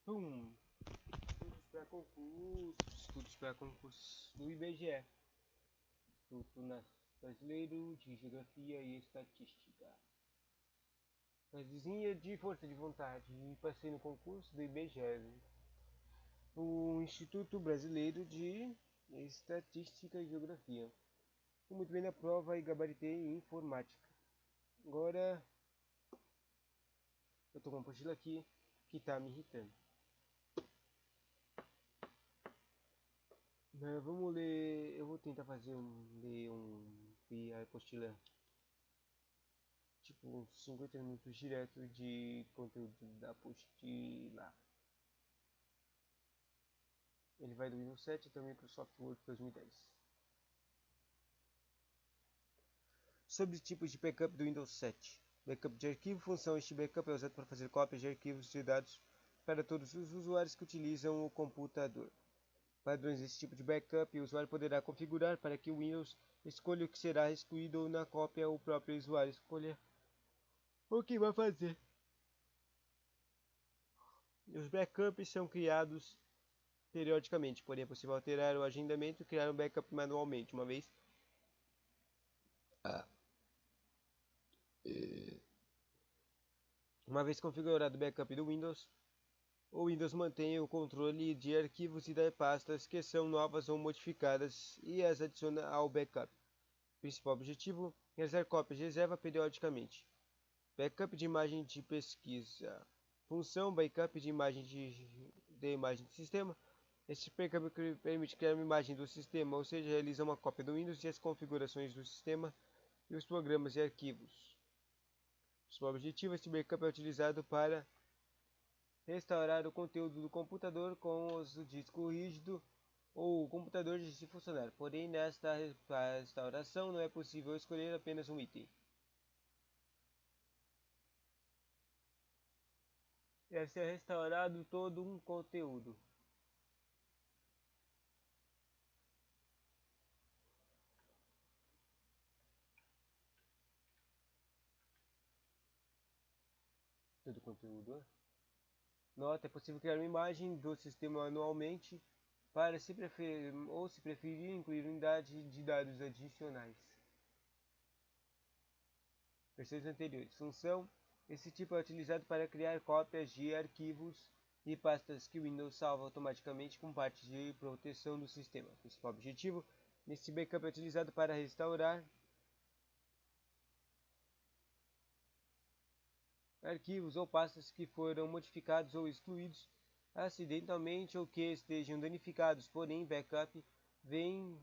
Pum. Estudos para concursos do IBGE, Instituto Brasileiro de Geografia e Estatística. Casinha de força de vontade e passei no concurso do IBGE, o Instituto Brasileiro de Estatística e Geografia. Fui muito bem na prova e gabaritei em informática. Agora eu tô com uma apostila aqui que tá me irritando. Vamos ler. Eu vou tentar ler a apostila tipo uns 50 minutos direto de conteúdo da apostila. Ele vai do Windows 7 até o Microsoft Word 2010. Sobre tipos de backup do Windows 7. Backup de arquivo. Função: este backup é usado para fazer cópias de arquivos de dados para todos os usuários que utilizam o computador. Padrões desse tipo de backup: o usuário poderá configurar para que o Windows escolha o que será excluído ou na cópia o próprio usuário escolher o que vai fazer. Os backups são criados periodicamente, porém é possível alterar o agendamento e criar um backup manualmente, uma vez configurado o backup do Windows. O Windows mantém o controle de arquivos e de pastas que são novas ou modificadas e as adiciona ao backup. Principal objetivo: realizar cópias de reserva periodicamente. Backup de imagem de pesquisa. Função: backup de imagem de sistema. Este backup permite criar uma imagem do sistema, ou seja, realiza uma cópia do Windows e as configurações do sistema e os programas e arquivos. Principal objetivo: este backup é utilizado para restaurar o conteúdo do computador com o disco rígido ou o computador de funcionar. Porém, nesta restauração não é possível escolher apenas um item. Deve ser restaurado todo um conteúdo. Todo o conteúdo. Nota: é possível criar uma imagem do sistema manualmente para se preferir incluir unidades de dados adicionais. Versões anteriores. Função: esse tipo é utilizado para criar cópias de arquivos e pastas que o Windows salva automaticamente com partes de proteção do sistema. Principal objetivo: esse backup é utilizado para restaurar arquivos ou pastas que foram modificados ou excluídos acidentalmente ou que estejam danificados. Porém, backup vem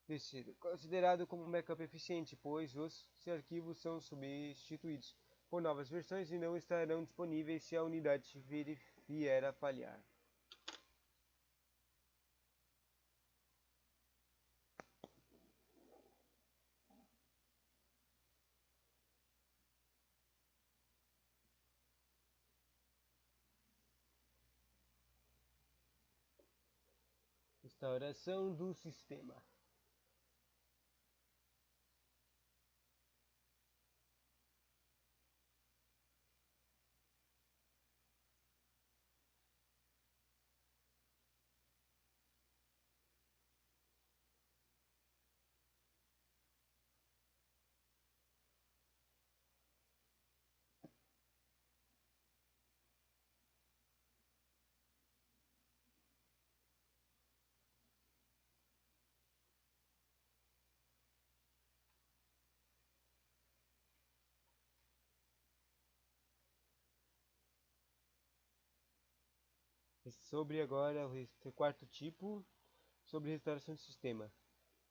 de ser considerado como um backup eficiente, pois os arquivos são substituídos por novas versões e não estarão disponíveis se a unidade vier a falhar. Restauração do sistema. Sobre agora o quarto tipo, sobre restauração do sistema.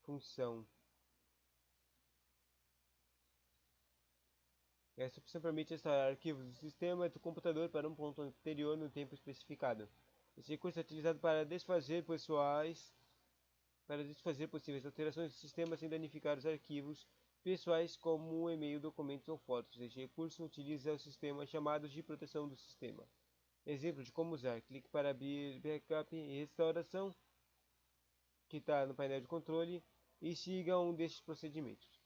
Função: essa opção permite restaurar arquivos do sistema do computador para um ponto anterior no tempo especificado. Esse recurso é utilizado para desfazer possíveis alterações do sistema sem danificar os arquivos pessoais como e-mail, documentos ou fotos. Este recurso utiliza o sistema chamados de proteção do sistema. Exemplo de como usar: clique para abrir backup e restauração, que está no painel de controle, e siga um destes procedimentos.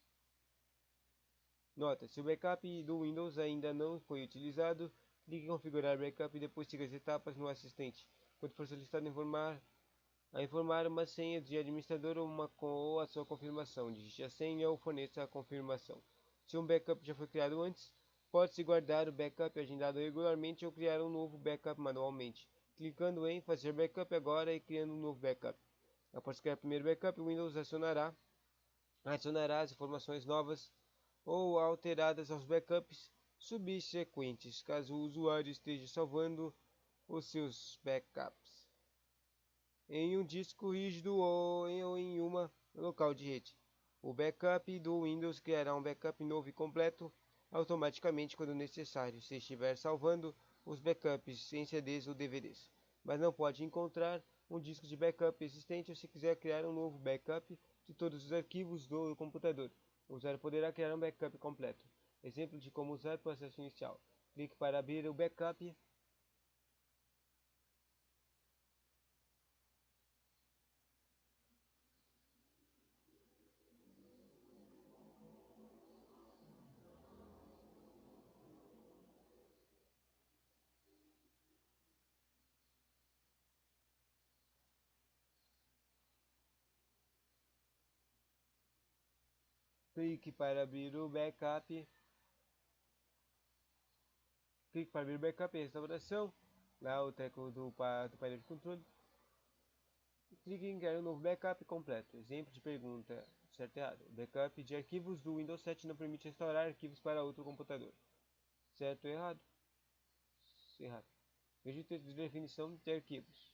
Nota: se o backup do Windows ainda não foi utilizado, Clique em configurar backup e depois siga as etapas no assistente. Quando for solicitado informar uma senha de administrador ou a sua confirmação, digite a senha ou forneça a confirmação. Se um backup já foi criado antes, pode-se guardar o backup agendado regularmente ou criar um novo backup manualmente, clicando em fazer backup agora e criando um novo backup. Após criar o primeiro backup, o Windows adicionará as informações novas ou alteradas aos backups subsequentes, caso o usuário esteja salvando os seus backups em um disco rígido ou em uma local de rede. O backup do Windows criará um backup novo e completo automaticamente quando necessário, se estiver salvando os backups em CDs ou DVDs, mas não pode encontrar um disco de backup existente ou se quiser criar um novo backup de todos os arquivos do computador. O usuário poderá criar um backup completo. Exemplo de como usar o processo inicial. Clique para abrir o backup. Clique para abrir o backup. Clique para abrir o backup e restauração. Lá o teco do painel de controle. Clique em criar um novo backup completo. Exemplo de pergunta, certo e errado. O backup de arquivos do Windows 7 não permite restaurar arquivos para outro computador. Certo ou errado? Errado. Veja o texto de definição de arquivos.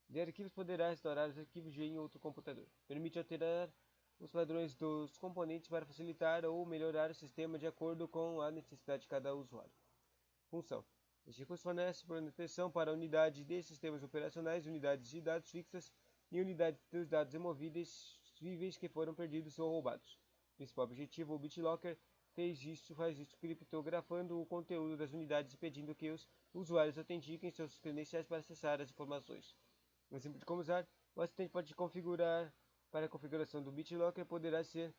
De arquivos poderá restaurar os arquivos em outro computador. Permite alterar os padrões dos componentes para facilitar ou melhorar o sistema de acordo com a necessidade de cada usuário. Função. Este recurso fornece proteção para unidades de sistemas operacionais, unidades de dados fixas e unidades dos dados removíveis que foram perdidos ou roubados. Principal objetivo, o BitLocker faz isso criptografando o conteúdo das unidades e pedindo que os usuários autentiquem seus credenciais para acessar as informações. Um exemplo de como usar, o assistente pode configurar para a configuração do BitLocker poderá ser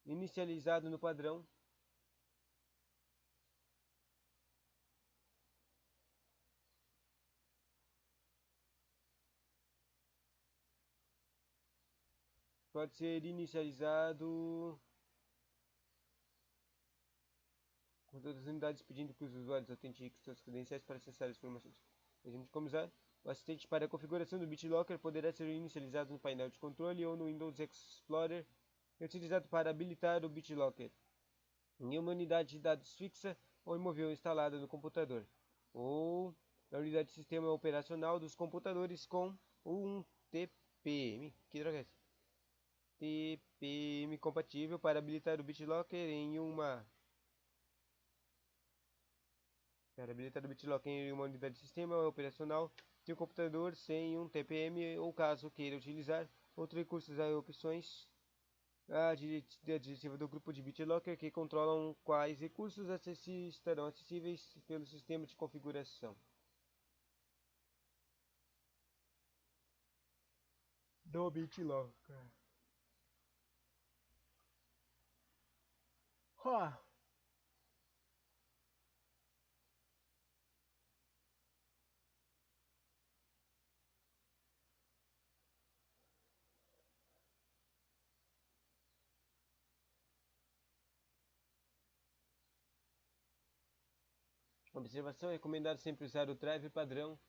inicializado no padrão pode ser inicializado com todas as unidades pedindo que os usuários autentiquem seus credenciais para acessar as informações. Exemplo de como usar. O assistente para a configuração do BitLocker poderá ser inicializado no painel de controle ou no Windows Explorer e utilizado para habilitar o BitLocker em uma unidade de dados fixa ou imóvel instalada no computador, ou na unidade de sistema operacional dos computadores com um TPM. Que droga é essa? TPM compatível para habilitar o BitLocker em uma unidade de sistema operacional de um computador sem um TPM ou caso queira utilizar outros recursos e opções a diretiva do grupo de BitLocker que controlam quais recursos estarão acessíveis pelo sistema de configuração do BitLocker. Observação: é recomendado sempre usar o driver padrão.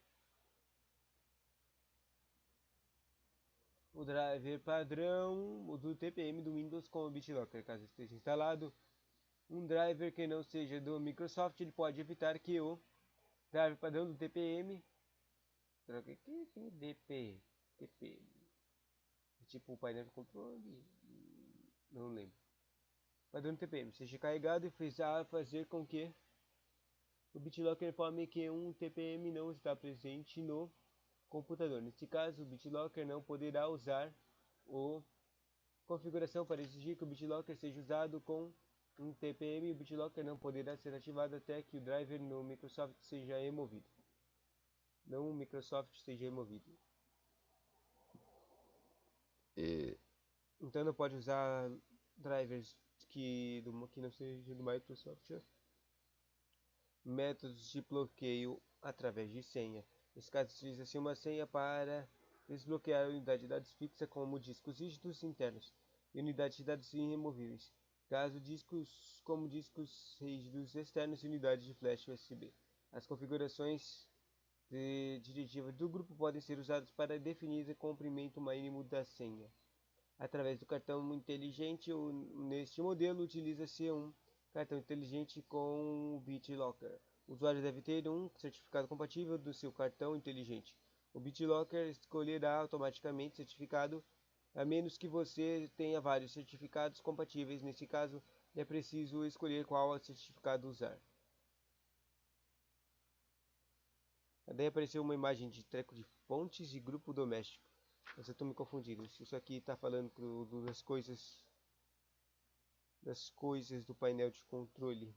O driver padrão do TPM do Windows com o BitLocker, caso esteja instalado um driver que não seja do Microsoft, ele pode evitar que o driver padrão do TPM, que DP, TPM, tipo o painel de controle, não lembro. Padrão do TPM seja carregado e fazer com que o BitLocker informe que um TPM não está presente no computador. Neste caso, o BitLocker não poderá usar a configuração para exigir que o BitLocker seja usado com um TPM e o BitLocker não poderá ser ativado até que o driver no Microsoft seja removido. Não o Microsoft seja removido. Então não pode usar drivers que não sejam do Microsoft Métodos de bloqueio através de senha. Nesse caso, utiliza-se uma senha para desbloquear a unidade de dados fixa como discos rígidos internos e unidades de dados irremovíveis. Caso discos como discos rígidos externos e unidades de flash USB. As configurações diretiva do grupo podem ser usadas para definir o comprimento mínimo da senha. Através do cartão inteligente, neste modelo utiliza-se um cartão inteligente com o BitLocker. O usuário deve ter um certificado compatível do seu cartão inteligente. O BitLocker escolherá automaticamente certificado, a menos que você tenha vários certificados compatíveis. Nesse caso, é preciso escolher qual certificado usar. Daí apareceu uma imagem de treco de fontes e grupo doméstico. Mas eu estou me confundindo. Isso aqui está falando das coisas do painel de controle.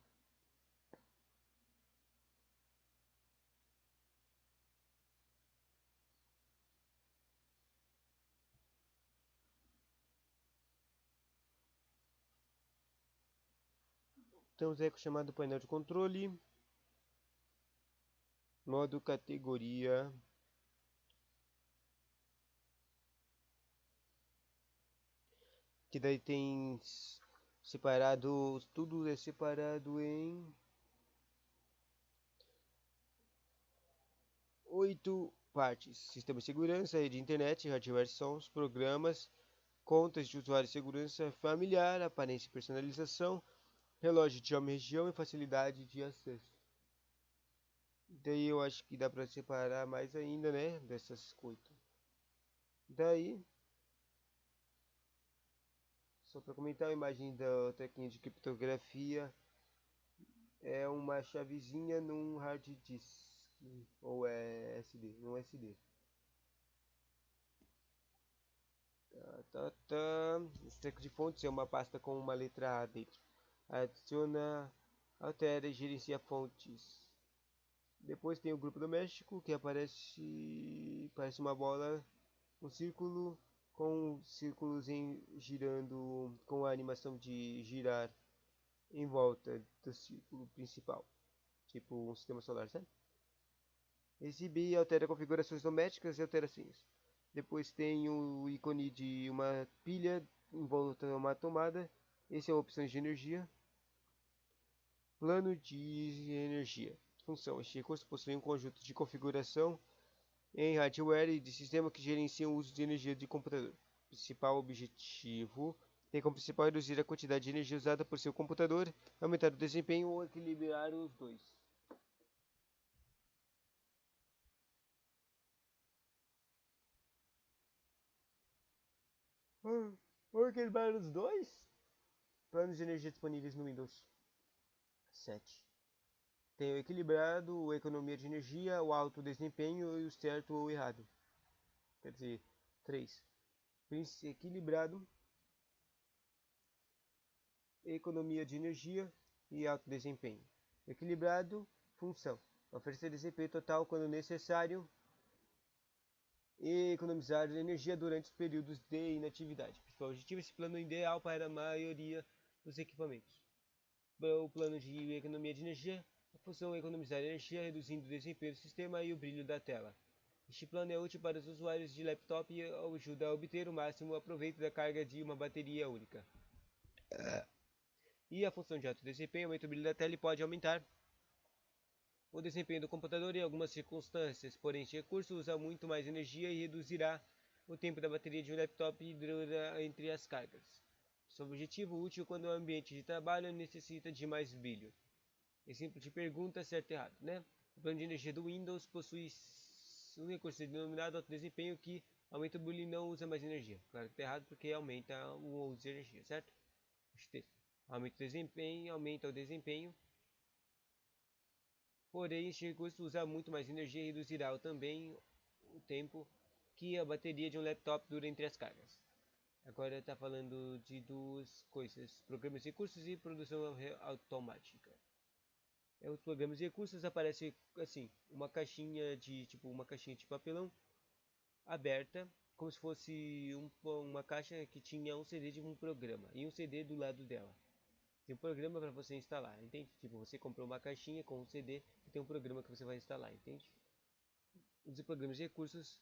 Temos eco chamado painel de controle. Modo categoria. Que daí tem separado. Tudo é separado em 8 partes: sistema de segurança, rede de internet, hardware, sons, programas, contas de usuário e segurança familiar, aparência e personalização, relógio de idioma e região e facilidade de acesso. Daí eu acho que dá para separar mais ainda, né, dessas coisas. Daí, só para comentar, a imagem da técnica de criptografia é uma chavezinha num hard disk ou é SD, num SD. Esse treco de fontes é uma pasta com uma letra A dentro. Adiciona, altera e gerencia fontes. Depois tem o grupo doméstico, que parece uma bola, um círculo com círculos girando com a animação de girar em volta do círculo principal, tipo um sistema solar, sabe? Exibir altera configurações domésticas e alterações. Depois tem o ícone de uma pilha em volta a uma tomada. Esse é a opção de energia. Plano de energia. Função. Este recurso possui um conjunto de configuração em hardware e de sistema que gerenciam o uso de energia de computador. Principal objetivo tem como principal reduzir a quantidade de energia usada por seu computador, aumentar o desempenho ou equilibrar os dois. Ou equilibrar os dois? Planos de energia disponíveis no Windows 7. Tem o equilibrado, a economia de energia, o alto desempenho e o certo ou errado. Quer dizer, 3. Equilibrado, economia de energia e alto desempenho. Equilibrado, função. Oferecer desempenho total quando necessário e economizar energia durante os períodos de inatividade. O objetivo é esse plano ideal para a maioria dos equipamentos. O plano de economia de energia, a função é economizar energia, reduzindo o desempenho do sistema e o brilho da tela. Este plano é útil para os usuários de laptop e ajuda a obter o máximo aproveito da carga de uma bateria única. E a função de alto desempenho aumenta o brilho da tela e pode aumentar o desempenho do computador em algumas circunstâncias, porém este recurso usa muito mais energia e reduzirá o tempo da bateria de um laptop entre as cargas. Seu objetivo útil quando o ambiente de trabalho necessita de mais brilho. Exemplo de pergunta certo e errado, né? O plano de energia do Windows possui um recurso denominado alto desempenho que aumenta o brilho e não usa mais energia. Claro que está errado porque aumenta o uso de energia, certo? Este texto. Aumenta o desempenho. Porém, este recurso usa muito mais energia e reduzirá também o tempo que a bateria de um laptop dura entre as cargas. Agora está falando de duas coisas: programas de recursos e produção automática. Os programas de recursos aparece assim, uma caixinha de papelão aberta, como se fosse uma caixa que tinha um CD de um programa e um CD do lado dela. Tem um programa para você instalar, entende? Tipo, você comprou uma caixinha com um CD e tem um programa que você vai instalar, entende? Use programas e recursos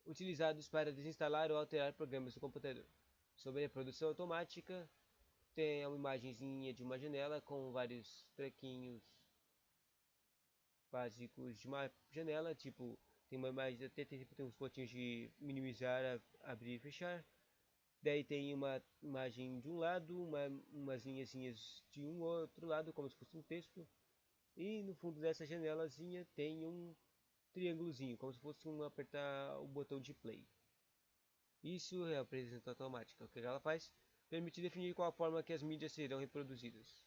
utilizados para desinstalar ou alterar programas do computador. Sobre a produção automática, tem uma imagenzinha de uma janela com vários trequinhos básicos de uma janela, tipo, tem uma imagem, até tem uns pontinhos de minimizar, abrir e fechar. Daí tem uma imagem de um lado, umas linhazinhas de um outro lado, como se fosse um texto. E no fundo dessa janelazinha tem um triângulozinho, como se fosse apertar o botão de play. Isso é a apresentação automática. O que ela faz? Permite definir qual a forma que as mídias serão reproduzidas.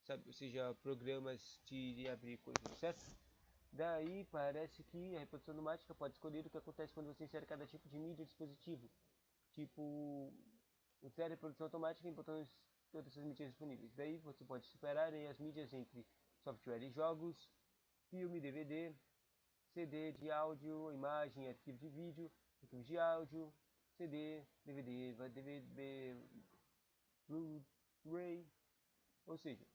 Sabe? Ou seja, programas de abrir coisas, certo? Daí parece que a reprodução automática pode escolher o que acontece quando você insere cada tipo de mídia dispositivo. Tipo, insere a reprodução automática em botões todas essas mídias disponíveis. Daí você pode separar as mídias entre software e jogos, filme, DVD, CD de áudio, imagem, arquivo de vídeo, arquivo de áudio, CD, DVD, Blu-ray. Ou seja,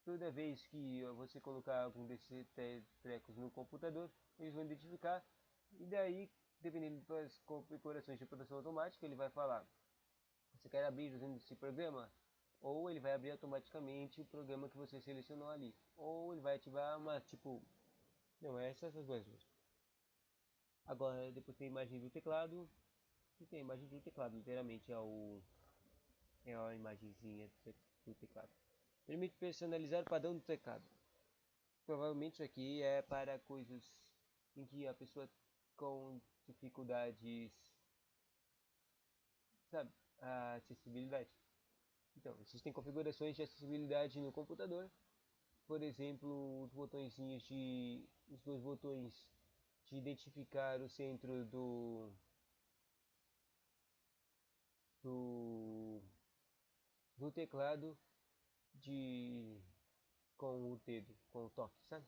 toda vez que você colocar algum desses trecos no computador, eles vão identificar e daí, dependendo das configurações de produção automática, ele vai falar: você quer abrir usando esse programa? Ou ele vai abrir automaticamente o programa que você selecionou ali. Ou ele vai ativar uma, tipo... Não, essas coisas. Agora, depois tem a imagem do teclado. E tem a imagem do teclado, literalmente é a imagenzinha do teclado. Permite personalizar o padrão do teclado. Provavelmente isso aqui é para coisas em que a pessoa com dificuldades, sabe, a acessibilidade. Então, existem configurações de acessibilidade no computador. Por exemplo, os dois botões de identificar o centro do, do teclado de com o dedo, com o toque, sabe?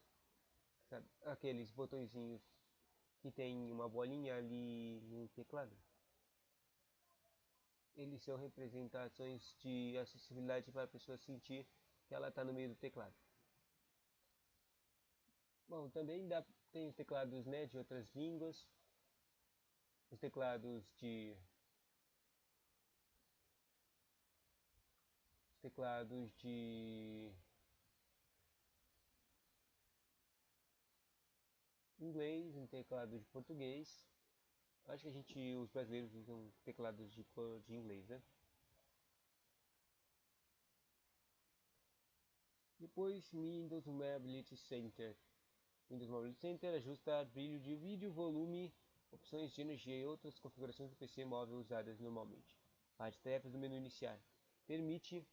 Sabe? Aqueles botõezinhos que tem uma bolinha ali no teclado. Eles são representações de acessibilidade para a pessoa sentir que ela está no meio do teclado. Bom, também tem os teclados, né, de outras línguas, os teclados de inglês, um teclado de português. Acho que os brasileiros usam teclados de inglês, né? Depois, Windows Mobility Center. Windows Mobility Center ajusta brilho de vídeo, volume, opções de energia e outras configurações do PC móvel usadas normalmente. As tarefas do menu iniciar. Permite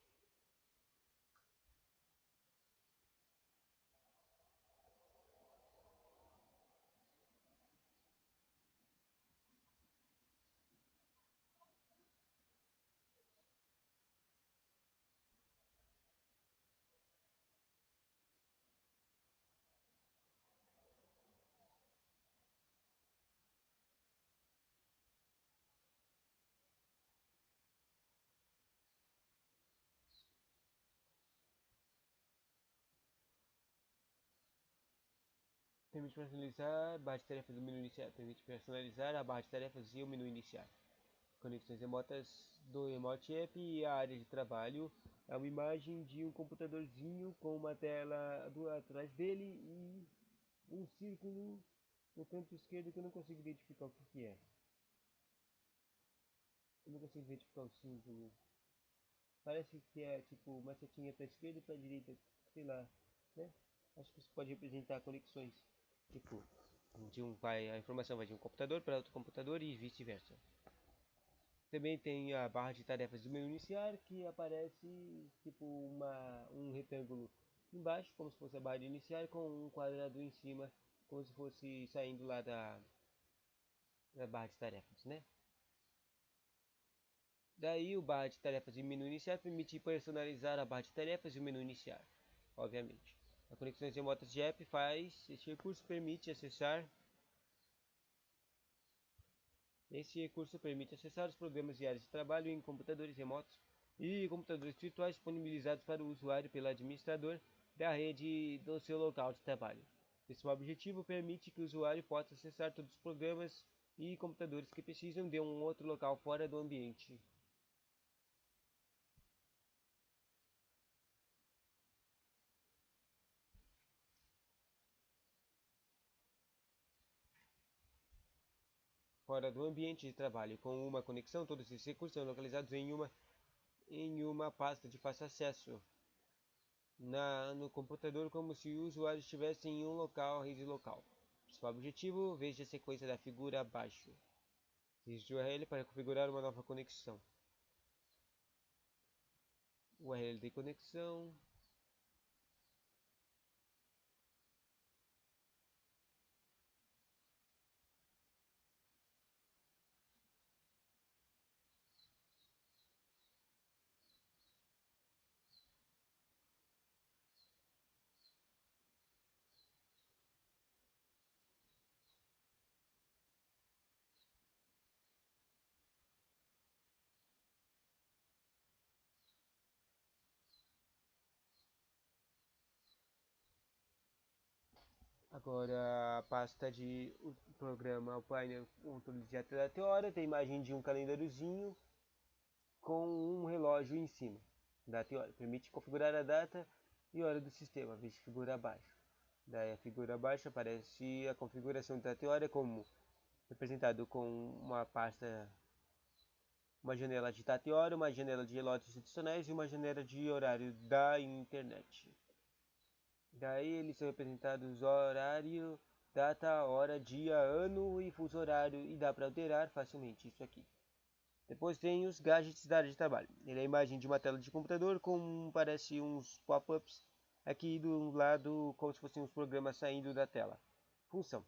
personalizar a barra de tarefas do menu iniciar. Permite personalizar a barra de tarefas e o menu iniciar. Conexões remotas do Remote App e a área de trabalho é uma imagem de um computadorzinho com uma tela atrás dele e um círculo no canto esquerdo que eu não consigo identificar o que é. Eu não consigo identificar o símbolo. Parece que é tipo uma setinha para a esquerda e para a direita, sei lá, né? Acho que isso pode representar conexões. Tipo, a informação vai de um computador para outro computador e vice-versa. Também tem a barra de tarefas do menu iniciar, que aparece tipo um retângulo embaixo, como se fosse a barra de iniciar, com um quadrado em cima, como se fosse saindo lá da barra de tarefas, né? Daí o barra de tarefas e menu iniciar permite personalizar a barra de tarefas e o menu iniciar, obviamente. A conexões remotas de app faz, este recurso permite acessar Esse recurso permite acessar os programas de áreas de trabalho em computadores remotos e computadores virtuais disponibilizados para o usuário pelo administrador da rede do seu local de trabalho. Esse objetivo permite que o usuário possa acessar todos os programas e computadores que precisam de um outro local fora do ambiente. Fora do ambiente de trabalho. Com uma conexão, todos esses recursos são localizados em uma pasta de fácil acesso no computador, como se o usuário estivesse em um local, rede local. Principal objetivo, veja a sequência da figura abaixo. Digite o URL para configurar uma nova conexão. URL de conexão. Agora a pasta de o programa, o painel controle de data da hora, tem a imagem de um calendáriozinho com um relógio em cima. Data e hora. Permite configurar a data e hora do sistema. Veja a figura abaixo. Daí a figura abaixo aparece a configuração da data e hora como representado com uma pasta, uma janela de data e hora, uma janela de relógios adicionais e uma janela de horário da internet. Daí eles são representados horário, data, hora, dia, ano e fuso horário, e dá para alterar facilmente isso aqui. Depois tem os gadgets da área de trabalho. Ele é a imagem de uma tela de computador com parece uns pop-ups aqui do lado, como se fossem uns programas saindo da tela. Função.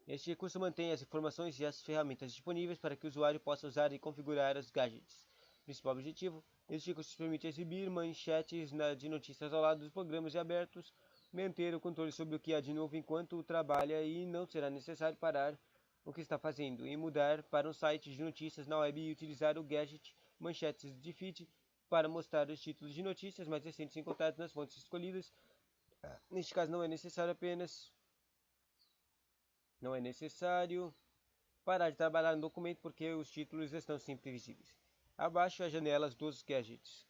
Este recurso mantém as informações e as ferramentas disponíveis para que o usuário possa usar e configurar os gadgets. Principal objetivo: este recurso permite exibir manchetes de notícias ao lado dos programas abertos, manter o controle sobre o que há de novo enquanto trabalha e não será necessário parar o que está fazendo e mudar para um site de notícias na web e utilizar o gadget manchetes de feed para mostrar os títulos de notícias mais recentes encontrados nas fontes escolhidas. Neste caso não é necessário parar de trabalhar no documento porque os títulos estão sempre visíveis. Abaixo as janelas dos gadgets.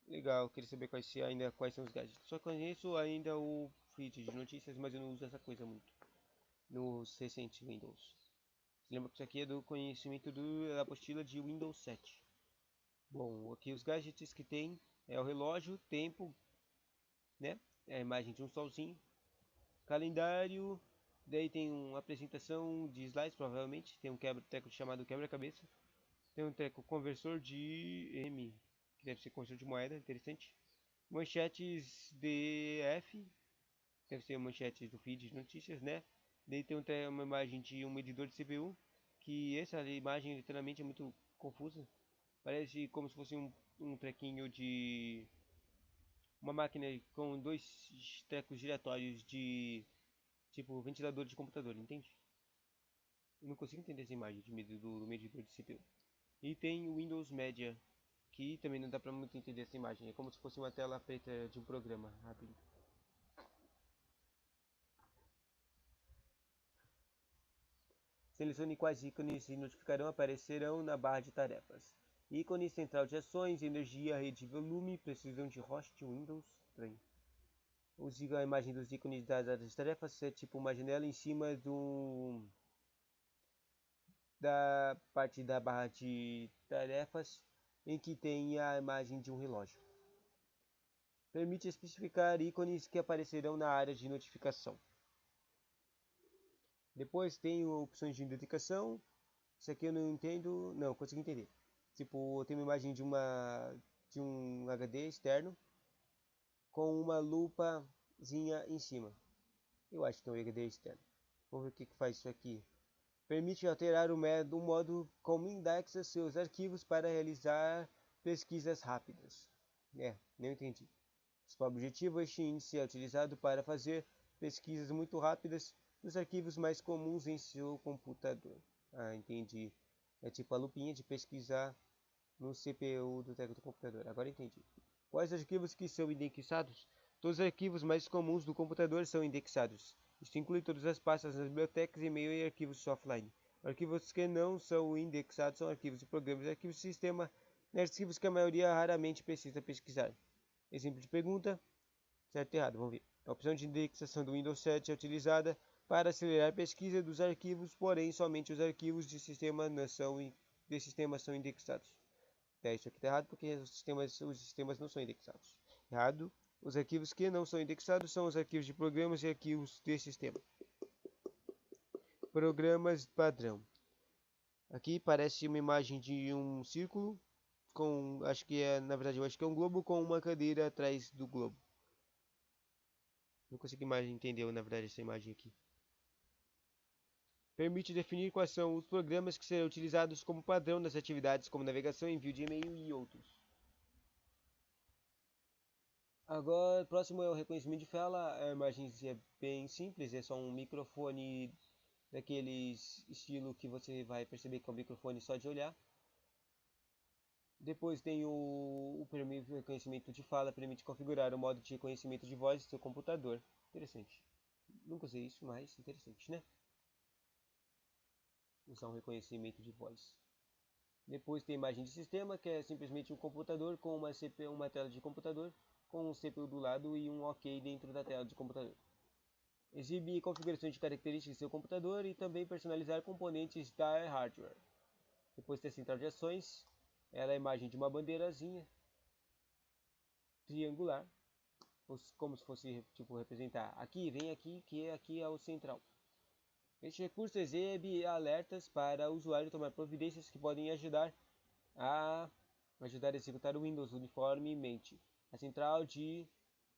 Legal, queria saber quais são os gadgets. Só conheço ainda o feed de notícias, mas eu não uso essa coisa muito nos recentes Windows. Lembra que isso aqui é do conhecimento da apostila de Windows 7. Bom, aqui os gadgets que tem é o relógio, tempo, né? É a imagem de um solzinho, calendário, daí tem uma apresentação de slides, provavelmente, tem um treco chamado quebra-cabeça, tem um treco conversor de M, que deve ser conversor de moeda, interessante. Manchetes DF, deve ser manchetes do feed de notícias, né? Daí tem uma imagem de um medidor de CPU, que essa imagem literalmente é muito confusa. Parece como se fosse um trequinho de uma máquina com dois trecos giratórios de tipo ventilador de computador, entende? Eu não consigo entender essa imagem do medidor de CPU. E tem o Windows Media, que também não dá pra muito entender essa imagem. É como se fosse uma tela preta de um programa rápido. Selecione quais ícones se notificarão aparecerão na barra de tarefas. Ícone central de ações, energia, rede, volume, precisão de host, Windows, estranho. Use a imagem dos ícones das áreas de tarefas, é tipo uma janela em cima da parte da barra de tarefas em que tem a imagem de um relógio. Permite especificar ícones que aparecerão na área de notificação. Depois tem opções de identificação. Isso aqui eu não entendo, não consigo entender. Tipo, tem uma imagem de um HD externo com uma lupazinha em cima. Eu acho que é um HD externo. Vamos ver o que faz isso aqui. Permite alterar o modo como indexa seus arquivos para realizar pesquisas rápidas. Não entendi. Seu objetivo, este índice é utilizado para fazer pesquisas muito rápidas dos arquivos mais comuns em seu computador. Ah, entendi. É tipo a lupinha de pesquisar no CPU do computador. Agora entendi. Quais arquivos que são indexados? Todos os arquivos mais comuns do computador são indexados. Isso inclui todas as pastas nas bibliotecas, e-mail e arquivos offline. Arquivos que não são indexados são arquivos de programas e arquivos de sistema, arquivos que a maioria raramente precisa pesquisar. Exemplo de pergunta, certo e errado, vamos ver. A opção de indexação do Windows 7 é utilizada para acelerar a pesquisa dos arquivos, porém somente os arquivos de sistema são indexados. Isso aqui está errado porque os sistemas não são indexados. Errado. Os arquivos que não são indexados são os arquivos de programas e arquivos de sistema. Programas padrão. Aqui parece uma imagem de um círculo com, na verdade, eu acho que é um globo com uma cadeira atrás do globo. Não consigo entender, na verdade, essa imagem aqui. Permite definir quais são os programas que serão utilizados como padrão nas atividades como navegação, envio de e-mail e outros. Agora, próximo é o reconhecimento de fala. A imagem é bem simples, é só um microfone daqueles estilo que você vai perceber que é um microfone só de olhar. Depois tem o reconhecimento de fala, permite configurar o modo de reconhecimento de voz do seu computador. Interessante. Nunca usei isso, mas interessante, né? Usar um reconhecimento de voz. Depois tem a imagem de sistema, que é simplesmente um computador com uma tela de computador com um CPU do lado e um OK dentro da tela de computador. Exibe configurações de características do seu computador e também personalizar componentes da hardware. Depois tem a central de ações, ela é a imagem de uma bandeirazinha triangular, como se fosse tipo representar aqui, vem aqui, que aqui é o central. Este recurso exibe alertas para o usuário tomar providências que podem ajudar a executar o Windows uniformemente. A central de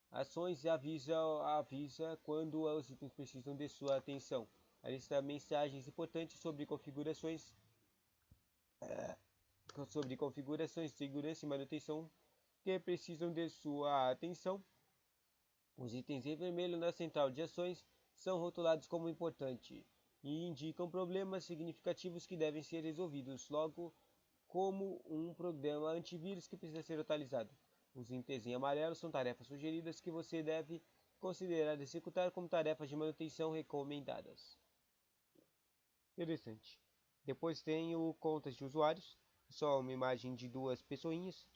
ações avisa quando os itens precisam de sua atenção. A lista de mensagens importantes sobre configurações de segurança e manutenção que precisam de sua atenção. Os itens em vermelho na central de ações são rotulados como importante e indicam problemas significativos que devem ser resolvidos logo, como um programa antivírus que precisa ser atualizado. Os itens em amarelo são tarefas sugeridas que você deve considerar executar como tarefas de manutenção recomendadas. Interessante. Depois tem o contas de usuários, só uma imagem de duas pessoinhas,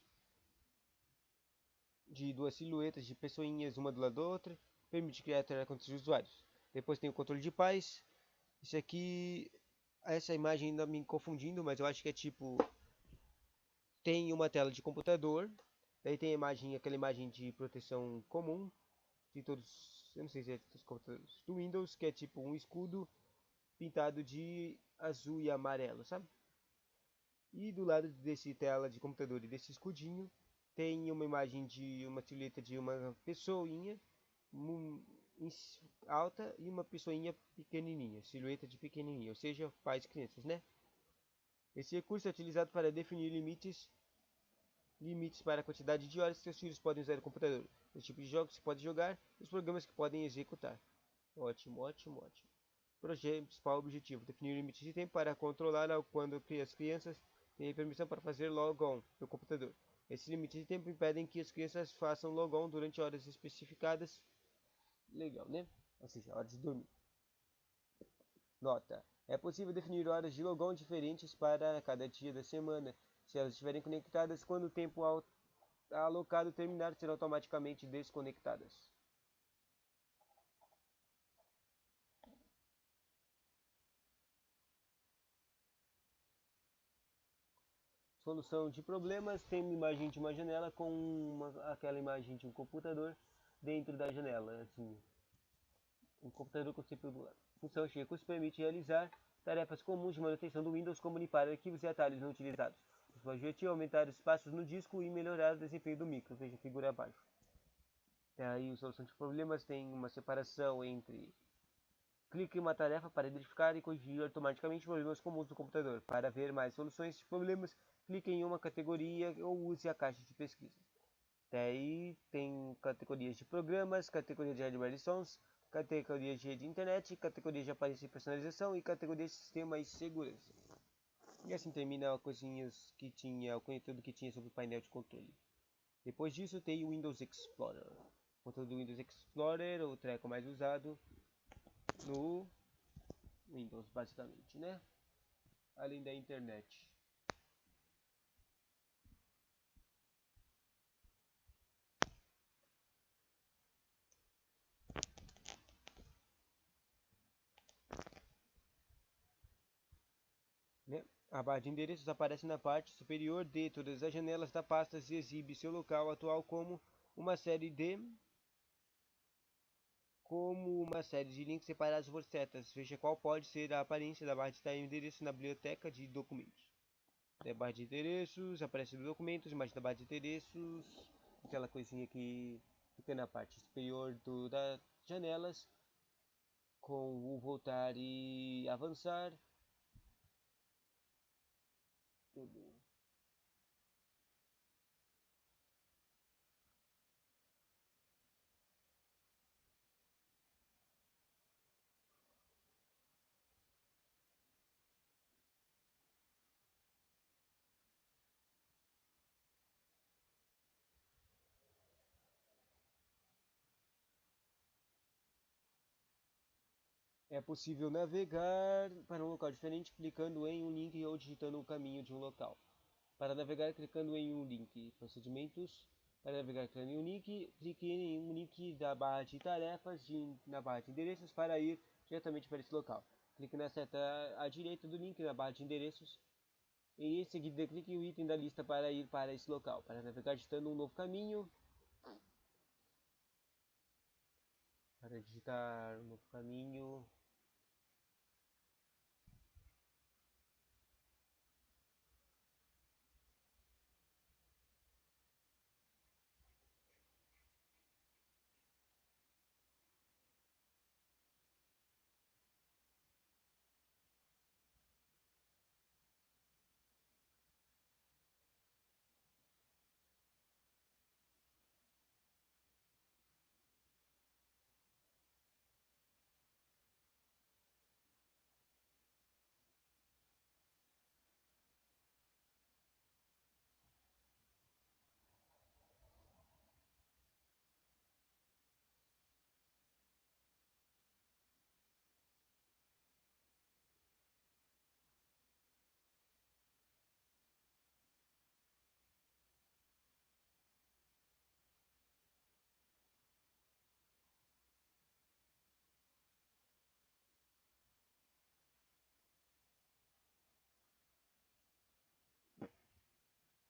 de duas silhuetas de pessoinhas uma do lado da outra, permite criar contas de usuários. Depois tem o controle de paz. Isso aqui, essa imagem ainda me confundindo, mas eu acho que é tipo, tem uma tela de computador, daí tem a imagem, aquela imagem de proteção comum de todos, eu não sei se é dos computadores do Windows, que é tipo um escudo pintado de azul e amarelo, sabe? E do lado desse tela de computador e desse escudinho tem uma imagem de uma silhueta de uma pessoinha alta e uma pessoinha pequenininha, silhueta de pequenininha, ou seja, pais e crianças, né? Esse recurso é utilizado para definir limites para a quantidade de horas que seus filhos podem usar o computador, os tipos de jogos que podem jogar e os programas que podem executar. Ótimo, ótimo, ótimo. Principal objetivo: definir limites de tempo para controlar quando as crianças têm permissão para fazer logon no computador. Esses limites de tempo impedem que as crianças façam logon durante horas especificadas. Legal, né? Ou seja, horas de dormir. Nota: é possível definir horas de logon diferentes para cada dia da semana. Se elas estiverem conectadas, quando o tempo alocado terminar, serão automaticamente desconectadas. Solução de problemas: tem uma imagem de uma janela com aquela imagem de um computador dentro da janela, assim, um computador com CPU do lado. Função Checos permite realizar tarefas comuns de manutenção do Windows, como limpar arquivos e atalhos não utilizados. O objetivo é aumentar os espaços no disco e melhorar o desempenho do micro, veja a figura abaixo. Aí, a solução de problemas tem uma separação entre clique em uma tarefa para identificar e corrigir automaticamente problemas comuns do computador. Para ver mais soluções de problemas, clique em uma categoria ou use a caixa de pesquisa. Daí tem categorias de programas, categoria de hardware e sons, categoria de rede de internet, categoria de aparência e personalização e categoria de sistema e segurança. E assim termina coisinhas que tinha, o conteúdo que tinha sobre o painel de controle. Depois disso tem o Windows Explorer. O conteúdo do Windows Explorer, o treco mais usado no Windows, basicamente, né? Além da internet. Né? A barra de endereços aparece na parte superior de todas as janelas da pasta e exibe seu local atual uma série de links separados por setas. Veja qual pode ser a aparência da barra de endereço na biblioteca de documentos. Da barra de endereços, aparece os documentos, imagem da barra de endereços, aquela coisinha que fica na parte superior das janelas, com o voltar e avançar. Tudo. É possível navegar para um local diferente clicando em um link ou digitando o caminho de um local. Para navegar, clicando em um link. Procedimentos. Para navegar, clicando em um link, clique em um link da barra de tarefas na barra de endereços para ir diretamente para esse local. Clique na seta à direita do link na barra de endereços e em seguida clique em um item da lista para ir para esse local. Para navegar, digitando um novo caminho. Para digitar um novo caminho.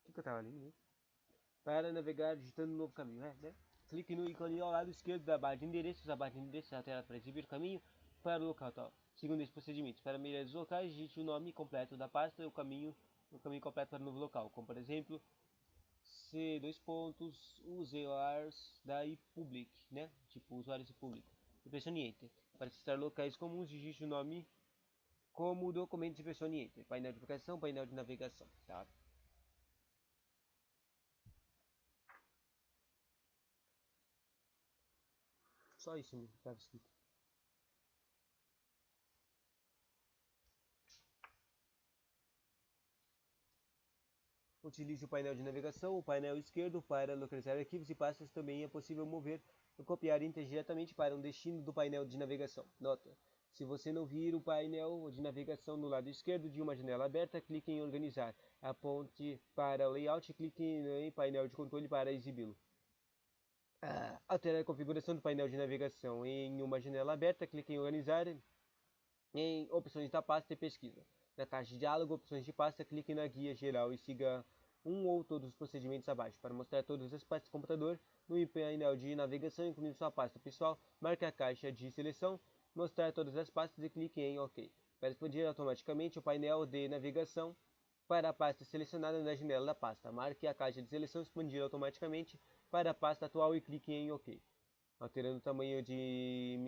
O que eu estava ali, né? Para navegar digitando um novo caminho. Né? Clique no ícone ao lado esquerdo da barra de endereços. A barra de endereços é alterada para exibir o caminho para o local tal. Segundo esse procedimento, para melhores locais, digite o nome completo da pasta e o caminho completo para o novo local, como por exemplo usuários da iPublic, né? Tipo usuários e público. E pressione Enter. Para citar locais comuns, digite o nome como documentos e pressione Enter. Painel de aplicação, painel de navegação, tá? Só isso mesmo, estava escrito. Utilize o painel de navegação, o painel esquerdo para localizar arquivos e pastas. Também é possível mover ou copiar itens diretamente para um destino do painel de navegação. Nota: se você não vir o painel de navegação no lado esquerdo de uma janela aberta, clique em organizar. Aponte para o layout e clique em painel de controle para exibi-lo. Alterar a configuração do painel de navegação em uma janela aberta, clique em organizar em opções da pasta e pesquisa. Na caixa de diálogo, opções de pasta, clique na guia geral e siga um ou todos os procedimentos abaixo. Para mostrar todas as pastas do computador, no painel de navegação, incluindo sua pasta pessoal, marque a caixa de seleção, mostrar todas as pastas e clique em OK. Para expandir automaticamente o painel de navegação para a pasta selecionada na janela da pasta, marque a caixa de seleção expandir automaticamente para a pasta atual e clique em OK. Alterando o tamanho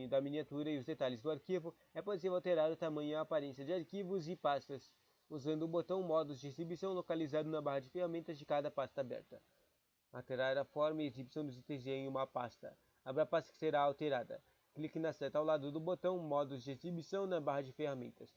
da miniatura e os detalhes do arquivo, é possível alterar o tamanho e a aparência de arquivos e pastas, usando o botão Modos de exibição localizado na barra de ferramentas de cada pasta aberta. Alterar a forma e exibição dos itens em uma pasta. Abra a pasta que será alterada. Clique na seta ao lado do botão Modos de exibição na barra de ferramentas.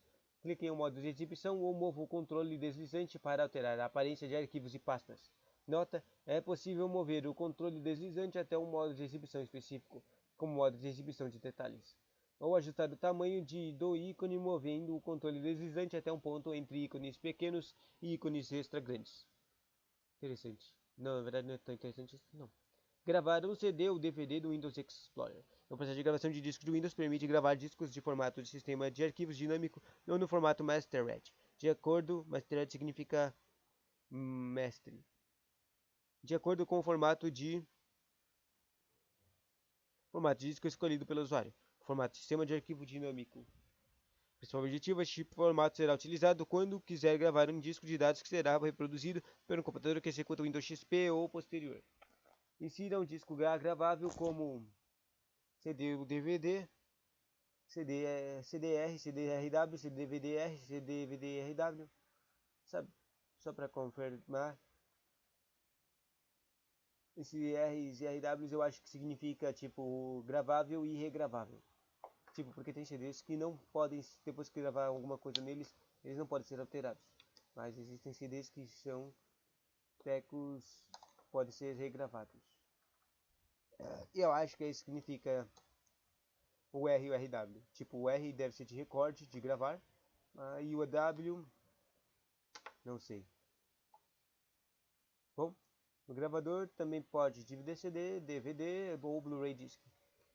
Clique em um modo de exibição ou mova o controle deslizante para alterar a aparência de arquivos e pastas. Nota: é possível mover o controle deslizante até um modo de exibição específico, como modo de exibição de detalhes, ou ajustar o tamanho do ícone movendo o controle deslizante até um ponto entre ícones pequenos e ícones extra grandes. Interessante. Não, na verdade não é tão interessante isso, não. Gravar um CD ou DVD do Windows Explorer. O processo de gravação de discos do Windows permite gravar discos de formato de sistema de arquivos dinâmico ou no formato MasterRed. De acordo, MasterRed significa mestre. De acordo com o formato de disco escolhido pelo usuário. Formato de sistema de arquivo dinâmico. O principal objetivo: este tipo de formato será utilizado quando quiser gravar um disco de dados que será reproduzido pelo computador que executa o Windows XP ou posterior. Insira um disco gravável como CD ou DVD, CDR, CDRW, CDVDR, CDVDRW, sabe? Só para confirmar, esse R's e RWs eu acho que significa tipo gravável e regravável. Tipo, porque tem CDs que não podem, depois que gravar alguma coisa neles, eles não podem ser alterados. Mas existem CDs que são tecos, podem ser regravados. E eu acho que isso significa o R e o RW. Tipo, o R deve ser de recorde, de gravar, e o W, não sei. Bom, o gravador também pode dividir CD, DVD ou Blu-ray Disc.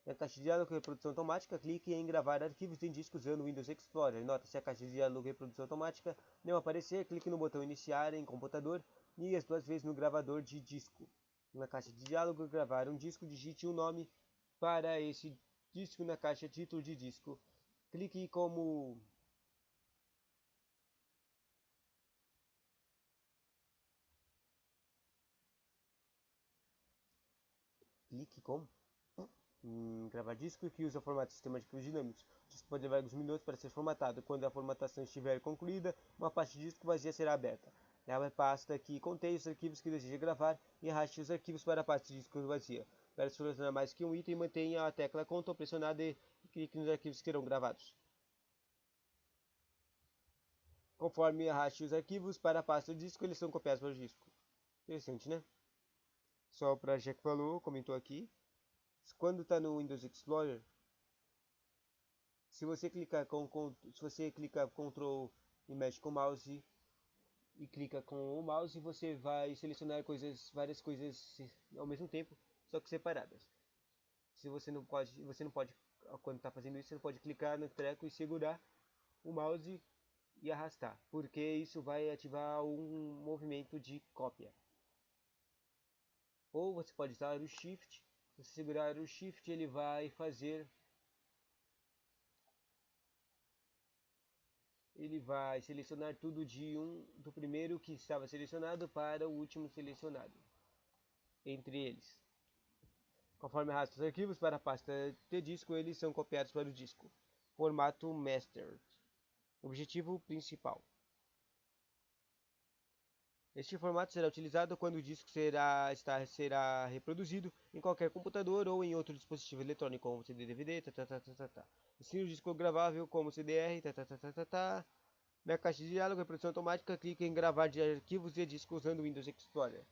Na caixa de diálogo reprodução automática, clique em gravar arquivos em disco usando o Windows Explorer. Nota: se a caixa de diálogo reprodução automática não aparecer, clique no botão iniciar em computador e as duas vezes no gravador de disco. Na caixa de diálogo gravar um disco, digite um nome para esse disco na caixa título de disco. Clique como gravar disco que usa formato de sistema de arquivos dinâmicos. O disco pode levar alguns minutos para ser formatado. Quando a formatação estiver concluída, uma pasta de disco vazia será aberta. Abra a pasta que contém os arquivos que deseja gravar e arraste os arquivos para a pasta de disco vazia. Para selecionar mais que um item, mantenha a tecla Ctrl pressionada e clique nos arquivos que serão gravados. Conforme arraste os arquivos para a pasta de disco, eles são copiados para o disco. Interessante, né? Só para já que falou, comentou aqui. Quando está no Windows Explorer, se você clicar Ctrl e mexe com o mouse e clica com o mouse, você vai selecionar várias coisas ao mesmo tempo, só que separadas. Se você não pode, quando está fazendo isso, você não pode clicar no treco e segurar o mouse e arrastar, porque isso vai ativar um movimento de cópia. Ou você pode usar o Shift. Se você segurar o Shift, ele vai selecionar tudo do primeiro que estava selecionado para o último selecionado entre eles. Conforme arrasta os arquivos para a pasta de disco, eles são copiados para o disco. Formato Master. Objetivo principal: este formato será utilizado quando o disco será reproduzido em qualquer computador ou em outro dispositivo eletrônico, como CD, DVD, Ensine o disco gravável como CDR, Na caixa de diálogo, reprodução automática, clique em gravar de arquivos e disco usando o Windows Explorer.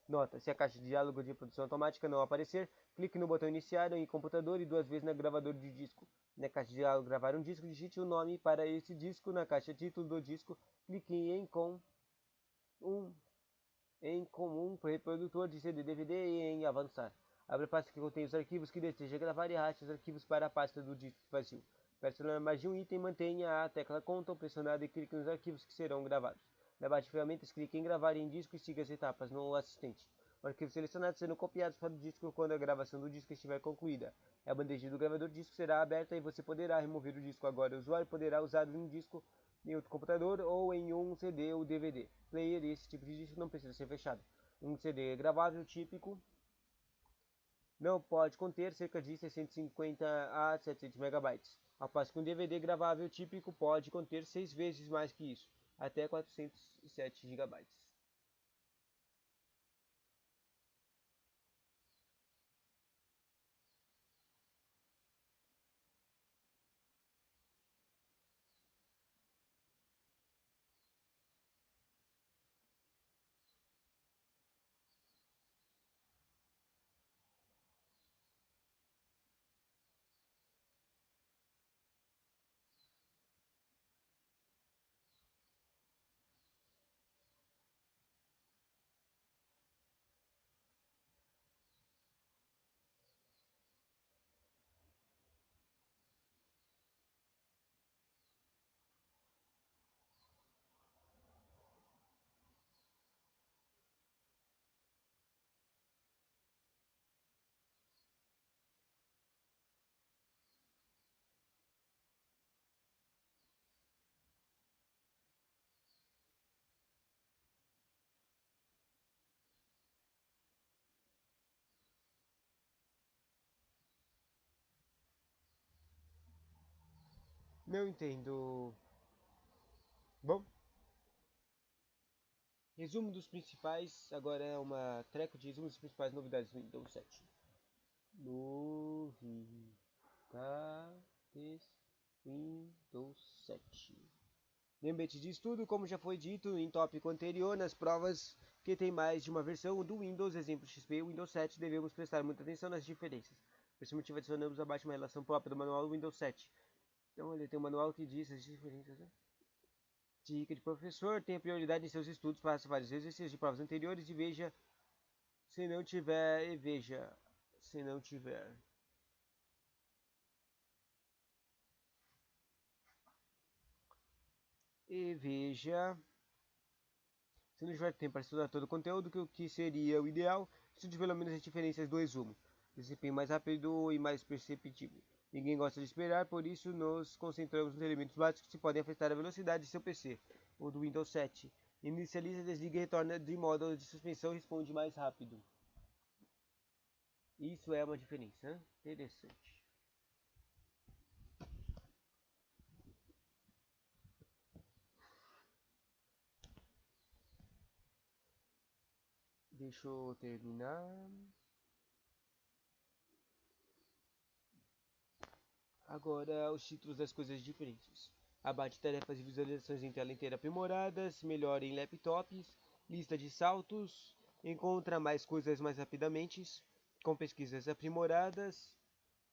Nota: se a caixa de diálogo de reprodução automática não aparecer, clique no botão iniciar em computador e duas vezes no gravador de disco. Na caixa de diálogo gravar um disco, digite o nome para esse disco na caixa título do disco, clique em comum reprodutor de CD DVD e em avançar. Abra a pasta que contém os arquivos que deseja gravar e arraste os arquivos para a pasta do disco vazio. Para selecionar mais de um item, mantenha a tecla Ctrl pressionada e clique nos arquivos que serão gravados. Na barra de ferramentas, clique em gravar em disco e siga as etapas no assistente. Os arquivos selecionados serão copiados para o disco quando a gravação do disco estiver concluída. A bandeja do gravador de disco será aberta e você poderá remover o disco. Agora o usuário poderá usar um disco em outro computador ou em um CD ou DVD player. Esse tipo de disco não precisa ser fechado. Um CD gravável típico não pode conter cerca de 650 a 700 MB, ao passo que um DVD gravável típico pode conter 6 vezes mais que isso, até 407 GB. Não entendo. Bom, resumo dos principais. Agora é uma treco de resumo das principais novidades do Windows 7. Novidades Windows 7. Lembrete disso tudo, como já foi dito em tópico anterior, nas provas que tem mais de uma versão do Windows, exemplo XP e Windows 7, devemos prestar muita atenção nas diferenças. Por esse motivo, adicionamos abaixo uma relação própria do manual do Windows 7. Então, ele tem um manual que diz as diferenças. Né? Dica de professor, tenha prioridade em seus estudos, faça vários exercícios de provas anteriores e veja se não tiver, se não tiver. E veja se não tiver tempo para estudar todo o conteúdo, que o que seria o ideal, estude pelo menos as diferenças do resumo. Desempenho mais rápido e mais perceptível. Ninguém gosta de esperar, por isso nos concentramos nos elementos básicos que podem afetar a velocidade de seu PC, ou do Windows 7. Inicializa, desliga e retorna de modo de suspensão e responde mais rápido. Isso é uma diferença, hein? Interessante. Deixa eu terminar. Agora, os títulos das coisas diferentes. Abate tarefas e visualizações em tela inteira aprimoradas, melhora em laptops, lista de saltos, encontra mais coisas mais rapidamente, com pesquisas aprimoradas,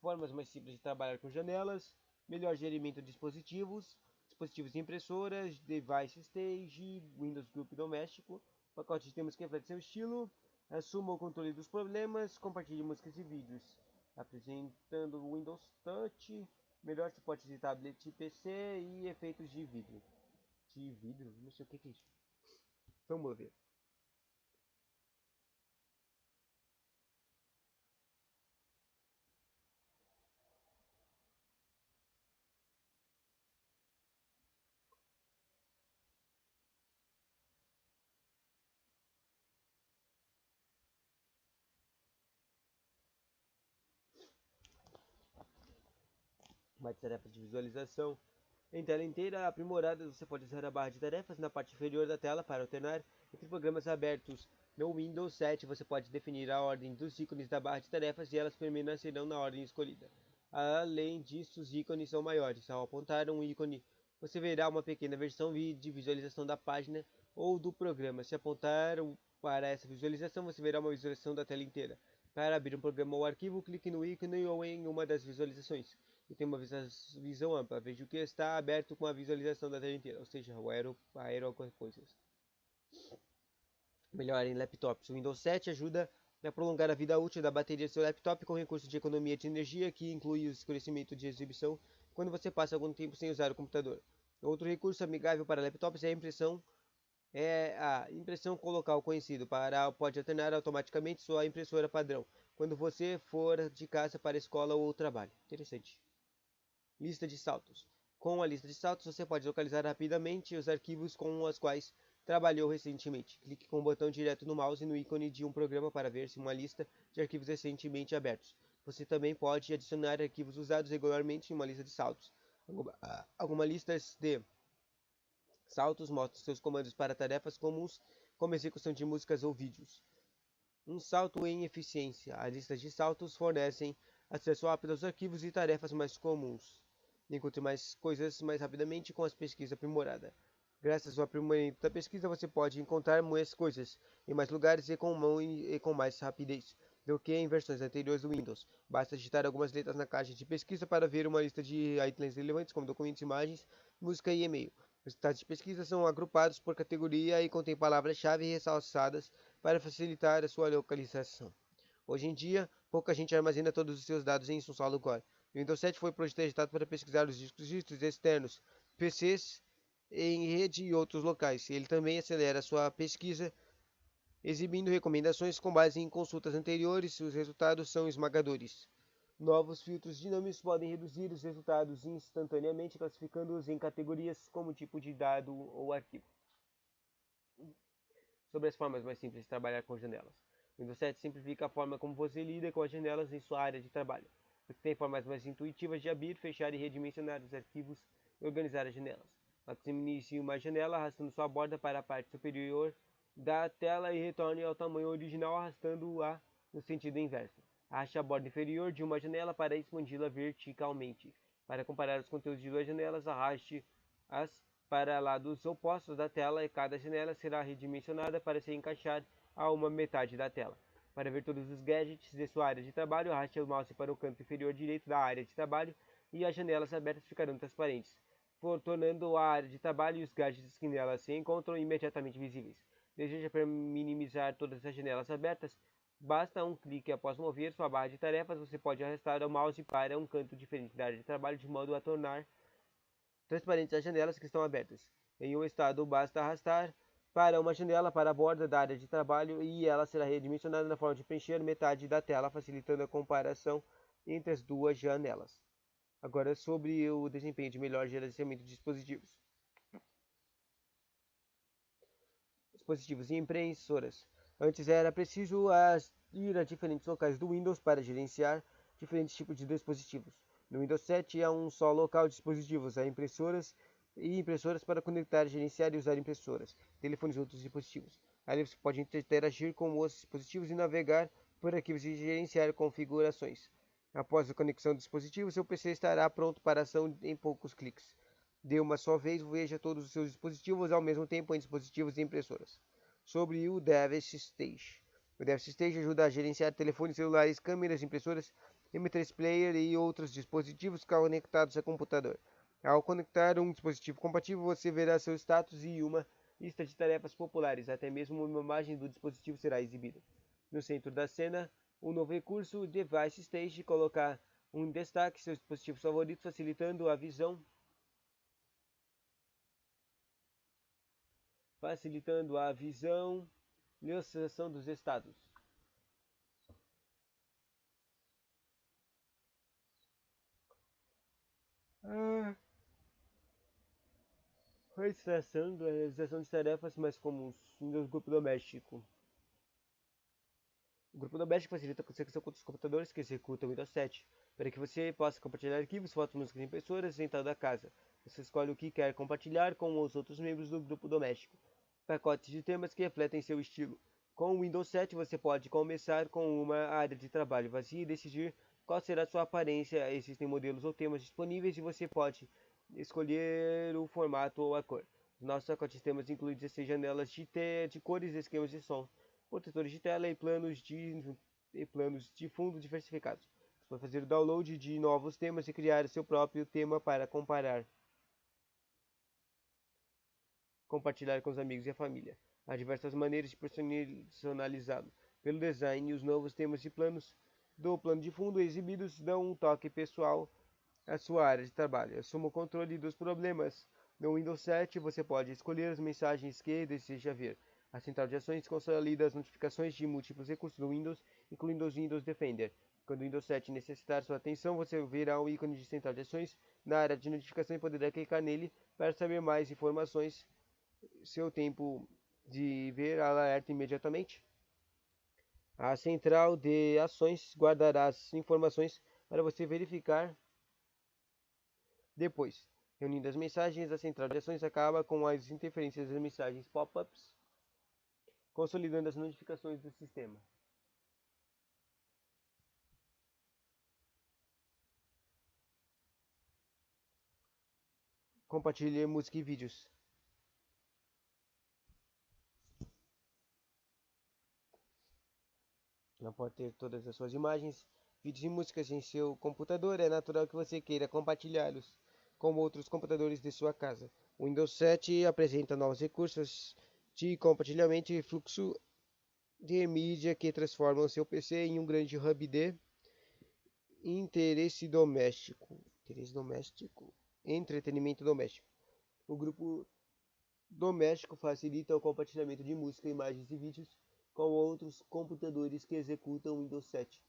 formas mais simples de trabalhar com janelas, melhor gerenciamento de dispositivos, dispositivos de impressoras, device stage, Windows Group doméstico, pacote de temas que reflete seu estilo, assuma o controle dos problemas, compartilhe músicas e vídeos, apresentando o Windows Touch, melhor suporte de tablet e PC e efeitos de vidro. De vidro? Não sei o que é isso. Vamos ver. Mais tarefas de visualização. Em tela inteira aprimorada, você pode usar a barra de tarefas na parte inferior da tela para alternar entre programas abertos. No Windows 7, você pode definir a ordem dos ícones da barra de tarefas e elas permanecerão na ordem escolhida. Além disso, os ícones são maiores. Ao apontar um ícone, você verá uma pequena versão de visualização da página ou do programa. Se apontar para essa visualização, você verá uma visualização da tela inteira. Para abrir um programa ou arquivo, clique no ícone ou em uma das visualizações e tem uma visão ampla. Veja o que está aberto com a visualização da tela inteira, ou seja, o aero coisas. Melhor em laptops. O Windows 7 ajuda a prolongar a vida útil da bateria do seu laptop com recursos de economia de energia, que inclui o escurecimento de exibição quando você passa algum tempo sem usar o computador. Outro recurso amigável para laptops é a impressão com local conhecido. Pode alternar automaticamente sua impressora padrão quando você for de casa para a escola ou trabalho. Interessante. Lista de saltos. Com a lista de saltos, você pode localizar rapidamente os arquivos com os quais trabalhou recentemente. Clique com o botão direto no mouse no ícone de um programa para ver se uma lista de arquivos recentemente abertos. Você também pode adicionar arquivos usados regularmente em uma lista de saltos. Algumas listas de saltos mostram seus comandos para tarefas comuns, como execução de músicas ou vídeos. Um salto em eficiência. As listas de saltos fornecem acesso rápido aos arquivos e tarefas mais comuns. Encontre mais coisas mais rapidamente com as pesquisas aprimorada. Graças ao aprimoramento da pesquisa, você pode encontrar mais coisas em mais lugares e com mais rapidez do que em versões anteriores do Windows. Basta digitar algumas letras na caixa de pesquisa para ver uma lista de itens relevantes, como documentos, imagens, música e e-mail. Os resultados de pesquisa são agrupados por categoria e contêm palavras-chave ressaltadas para facilitar a sua localização. Hoje em dia, pouca gente armazena todos os seus dados em um só lugar. O Windows 7 foi projetado para pesquisar os discos externos, PCs em rede e outros locais. Ele também acelera sua pesquisa, exibindo recomendações com base em consultas anteriores. Os resultados são esmagadores. Novos filtros dinâmicos podem reduzir os resultados instantaneamente, classificando-os em categorias como tipo de dado ou arquivo. Sobre as formas mais simples de trabalhar com janelas. O Windows 7 simplifica a forma como você lida com as janelas em sua área de trabalho. Você tem formas mais intuitivas de abrir, fechar e redimensionar os arquivos Organizar as janelas. Maximize uma janela arrastando sua borda para a parte superior da tela e retorne ao tamanho original arrastando-a no sentido inverso. Arraste a borda inferior de uma janela para expandi-la verticalmente. Para comparar os conteúdos de duas janelas, arraste-as para lados opostos da tela e cada janela será redimensionada para se encaixar a uma metade da tela. Para ver todos os gadgets de sua área de trabalho, arraste o mouse para o canto inferior direito da área de trabalho e as janelas abertas ficarão transparentes, tornando a área de trabalho e os gadgets que nela se encontram imediatamente visíveis. Deseja minimizar todas as janelas abertas? Basta um clique após mover sua barra de tarefas, você pode arrastar o mouse para um canto diferente da área de trabalho de modo a tornar transparentes as janelas que estão abertas. Em um estado, basta arrastar para uma janela para a borda da área de trabalho e ela será redimensionada na forma de preencher metade da tela, facilitando a comparação entre as duas janelas. Agora sobre o desempenho de melhor gerenciamento de dispositivos. Dispositivos e impressoras. Antes era preciso ir a diferentes locais do Windows para gerenciar diferentes tipos de dispositivos. No Windows 7 há um só local de dispositivos, há impressoras para conectar, gerenciar e usar impressoras, telefones e outros dispositivos. Ali você pode interagir com os dispositivos e navegar por arquivos e gerenciar configurações. Após a conexão do dispositivo, seu PC estará pronto para ação em poucos cliques. De uma só vez, veja todos os seus dispositivos ao mesmo tempo em dispositivos e impressoras. Sobre o Device Stage. O Device Stage ajuda a gerenciar telefones celulares, câmeras, impressoras, MP3 Player e outros dispositivos conectados a computador. Ao conectar um dispositivo compatível, você verá seu status e uma lista de tarefas populares. Até mesmo uma imagem do dispositivo será exibida. No centro da cena, um novo recurso, Device Stage, colocar um destaque seus dispositivos favoritos, facilitando a visão e associação dos estados. Registração da realização de tarefas mais comuns no grupo doméstico. O grupo doméstico facilita a conexão com outros computadores que executam o Windows 7, para que você possa compartilhar arquivos, fotos, músicas e impressoras dentro da casa. Você escolhe o que quer compartilhar com os outros membros do grupo doméstico. Pacotes de temas que refletem seu estilo. Com o Windows 7 você pode começar com uma área de trabalho vazia e decidir qual será sua aparência. Existem modelos ou temas disponíveis e você pode escolher o formato ou a cor. Nosso pacote de temas inclui 16 janelas de cores e esquemas de som, protetores de tela e planos de fundo diversificados. Você pode fazer o download de novos temas e criar seu próprio tema para compartilhar com os amigos e a família. Há diversas maneiras de personalizá-lo. Pelo design, os novos temas e planos do plano de fundo exibidos dão um toque pessoal à sua área de trabalho. Assuma o controle dos problemas. No Windows 7, você pode escolher as mensagens que deseja ver. A central de ações consolida as notificações de múltiplos recursos do Windows, incluindo os Windows Defender. Quando o Windows 7 necessitar sua atenção, você verá o ícone de central de ações na área de notificação e poderá clicar nele para saber mais informações. Seu tempo de ver alerta imediatamente. A central de ações guardará as informações para você verificar depois. Reunindo as mensagens, a central de ações acaba com as interferências das mensagens pop-ups, consolidando as notificações do sistema. Compartilhe música e vídeos. Não pode ter todas as suas imagens, vídeos e músicas em seu computador. É natural que você queira compartilhá-los com outros computadores de sua casa. O Windows 7 apresenta novos recursos de compartilhamento e fluxo de mídia que transformam seu PC em um grande hub de entretenimento doméstico. O grupo doméstico facilita o compartilhamento de música, imagens e vídeos com outros computadores que executam o Windows 7.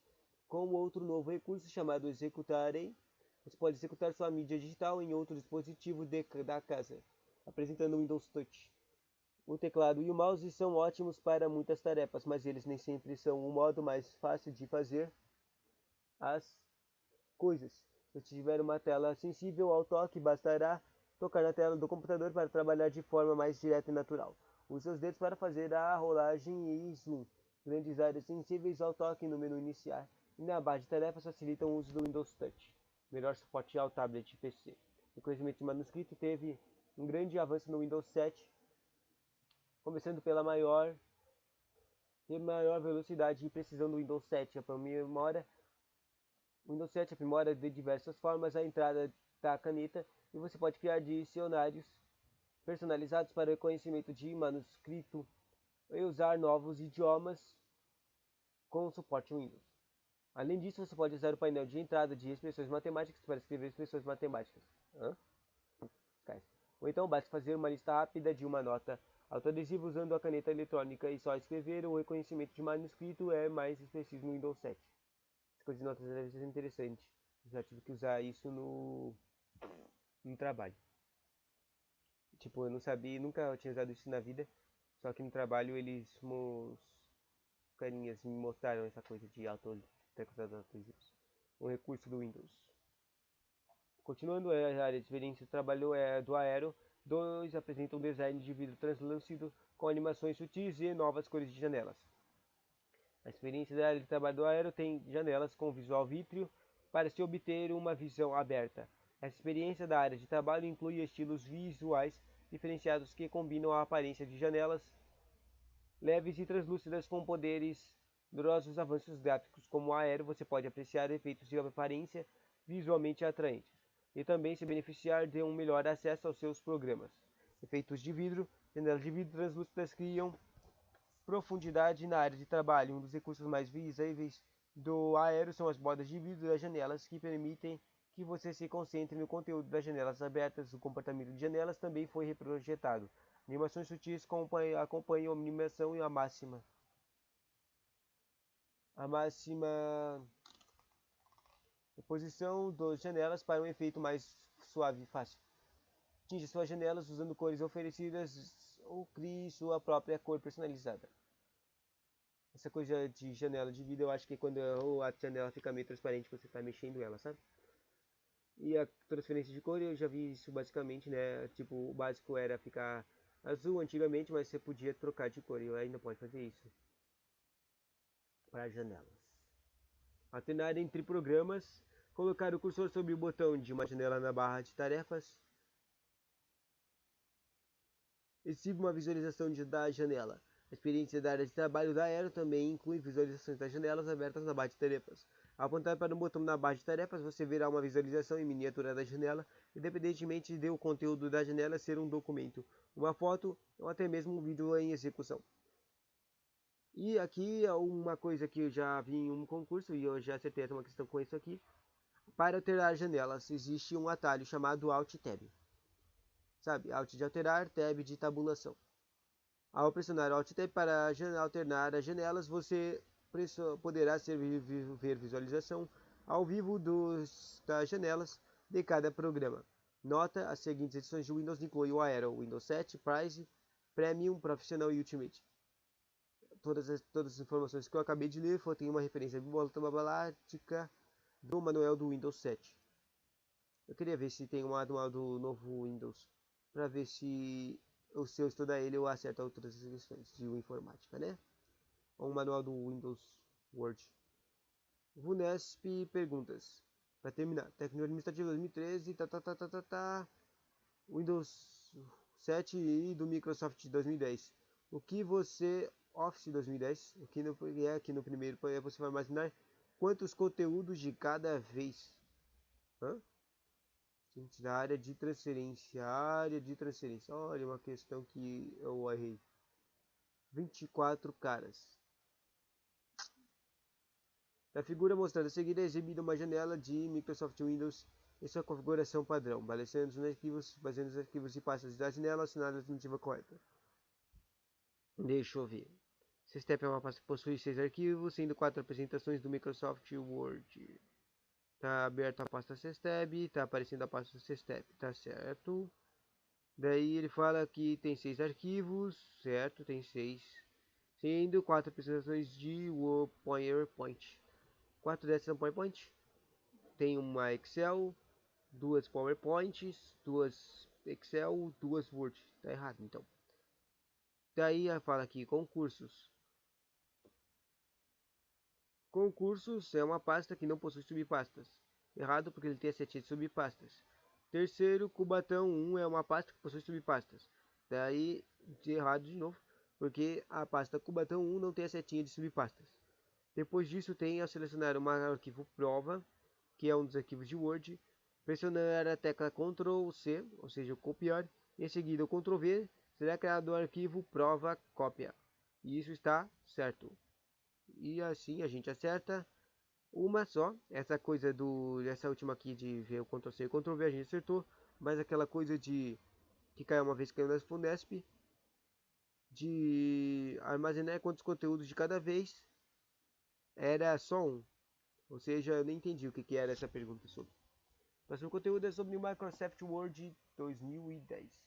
Com outro novo recurso chamado Executarem, você pode executar sua mídia digital em outro dispositivo da casa, apresentando o Windows Touch. O teclado e o mouse são ótimos para muitas tarefas, mas eles nem sempre são o modo mais fácil de fazer as coisas. Se tiver uma tela sensível ao toque, bastará tocar na tela do computador para trabalhar de forma mais direta e natural. Use seus dedos para fazer a rolagem e zoom. Grandes áreas sensíveis ao toque no menu iniciar e na barra de tarefas facilitam o uso do Windows Touch. Melhor suporte ao tablet e PC. Reconhecimento de manuscrito teve um grande avanço no Windows 7, começando pela maior velocidade e precisão do Windows 7. O Windows 7 aprimora de diversas formas a entrada da caneta e você pode criar dicionários personalizados para reconhecimento de manuscrito e usar novos idiomas com suporte Windows. Além disso, você pode usar o painel de entrada de expressões matemáticas para escrever expressões matemáticas. Ou então basta fazer uma lista rápida de uma nota autoadesiva usando a caneta eletrônica e só escrever. O reconhecimento de manuscrito é mais preciso no Windows 7. Essa coisa de notas deve ser interessante. Já tive que usar isso no trabalho. Tipo, eu não sabia, nunca tinha usado isso na vida. Só que no trabalho os carinhas me mostraram essa coisa de autoadesivos. Um recurso do Windows. Continuando a área de experiência, o trabalho do Aero 2 apresenta um design de vidro translúcido com animações sutis e novas cores de janelas. A experiência da área de trabalho do Aero tem janelas com visual vítreo para se obter uma visão aberta. Essa experiência da área de trabalho inclui estilos visuais diferenciados que combinam a aparência de janelas leves e translúcidas com poderosos avanços gráficos. Como o Aero, você pode apreciar efeitos de aparência visualmente atraentes e também se beneficiar de um melhor acesso aos seus programas. Efeitos de vidro, janelas de vidro translúcidas criam profundidade na área de trabalho. Um dos recursos mais visíveis do Aero são as bordas de vidro das janelas, que permitem que você se concentre no conteúdo das janelas abertas. O comportamento de janelas também foi reprojetado. Animações sutis acompanham a animação e a máxima posição das janelas para um efeito mais suave e fácil. Tinge suas janelas usando cores oferecidas ou crie sua própria cor personalizada. Essa coisa de janela de vidro, eu acho que quando a janela fica meio transparente, você está mexendo ela, sabe? E a transferência de cor, eu já vi isso basicamente, né? Tipo, o básico era ficar azul antigamente, mas você podia trocar de cor, e ainda pode fazer isso para janelas. Alternar entre programas, colocar o cursor sobre o botão de uma janela na barra de tarefas. Exibe uma visualização da janela. A experiência da área de trabalho da Aero também inclui visualizações das janelas abertas na barra de tarefas. Ao apontar para o botão na barra de tarefas, você verá uma visualização em miniatura da janela, independentemente de o conteúdo da janela ser um documento, uma foto ou até mesmo um vídeo em execução. E aqui é uma coisa que eu já vi em um concurso e eu já acertei uma questão com isso aqui. Para alterar janelas, existe um atalho chamado Alt Tab. Sabe, Alt de alterar, Tab de tabulação. Ao pressionar Alt Tab para alternar as janelas, você poderá ver visualização ao vivo das janelas de cada programa. Nota: as seguintes edições de Windows incluem o Aero, Windows 7, Price, Premium, Professional e Ultimate. Todas as informações que eu acabei de ler tem uma referência bibliográfica do manual do Windows 7. Eu queria ver se tem um manual do novo Windows, para ver se eu estudar ele eu acerto outras questões de informática, né? Ou um manual do Windows Word. VUNESP perguntas. Para terminar, técnico administrativo 2013, Windows 7 e do Microsoft 2010. O que você Office 2010, o que é aqui no primeiro, você vai imaginar quantos conteúdos de cada vez. Gente, da área de transferência, olha uma questão que eu errei. 24 caras. Na figura mostrada a seguir é exibida uma janela de Microsoft Windows em sua configuração padrão, baseando nos arquivos e pastas da janela assinada a alternativa correta. Deixa eu ver. Sestep é uma pasta que possui 6 arquivos, sendo 4 apresentações do Microsoft Word. Tá aberta a pasta Sestep, tá aparecendo a pasta Sestep, tá certo? Daí ele fala que tem 6 arquivos, certo? Tem 6, sendo 4 apresentações de PowerPoint. 4 dessas são PowerPoint. Tem uma Excel, 2 PowerPoints, 2 Excel, duas Word. Tá errado, então. Daí fala aqui, concursos. Concursos é uma pasta que não possui subpastas. Errado porque ele tem a setinha de subpastas. Terceiro, Cubatão 1 é uma pasta que possui subpastas. Daí, de errado de novo, porque a pasta Cubatão 1 não tem a setinha de subpastas. Depois disso, tem ao selecionar o arquivo prova, que é um dos arquivos de Word, pressionar a tecla Ctrl C, ou seja, copiar, e em seguida o Ctrl V, será criado o arquivo prova cópia. E isso está certo. E assim a gente acerta uma só. Essa coisa essa última aqui de ver o Ctrl C e Ctrl V a gente acertou, mas aquela coisa de que caiu uma vez caiu na Fundesp, de armazenar quantos conteúdos de cada vez, era só um. Ou seja, eu nem entendi o que era essa pergunta sobre. O próximo conteúdo é sobre o Microsoft Word 2010.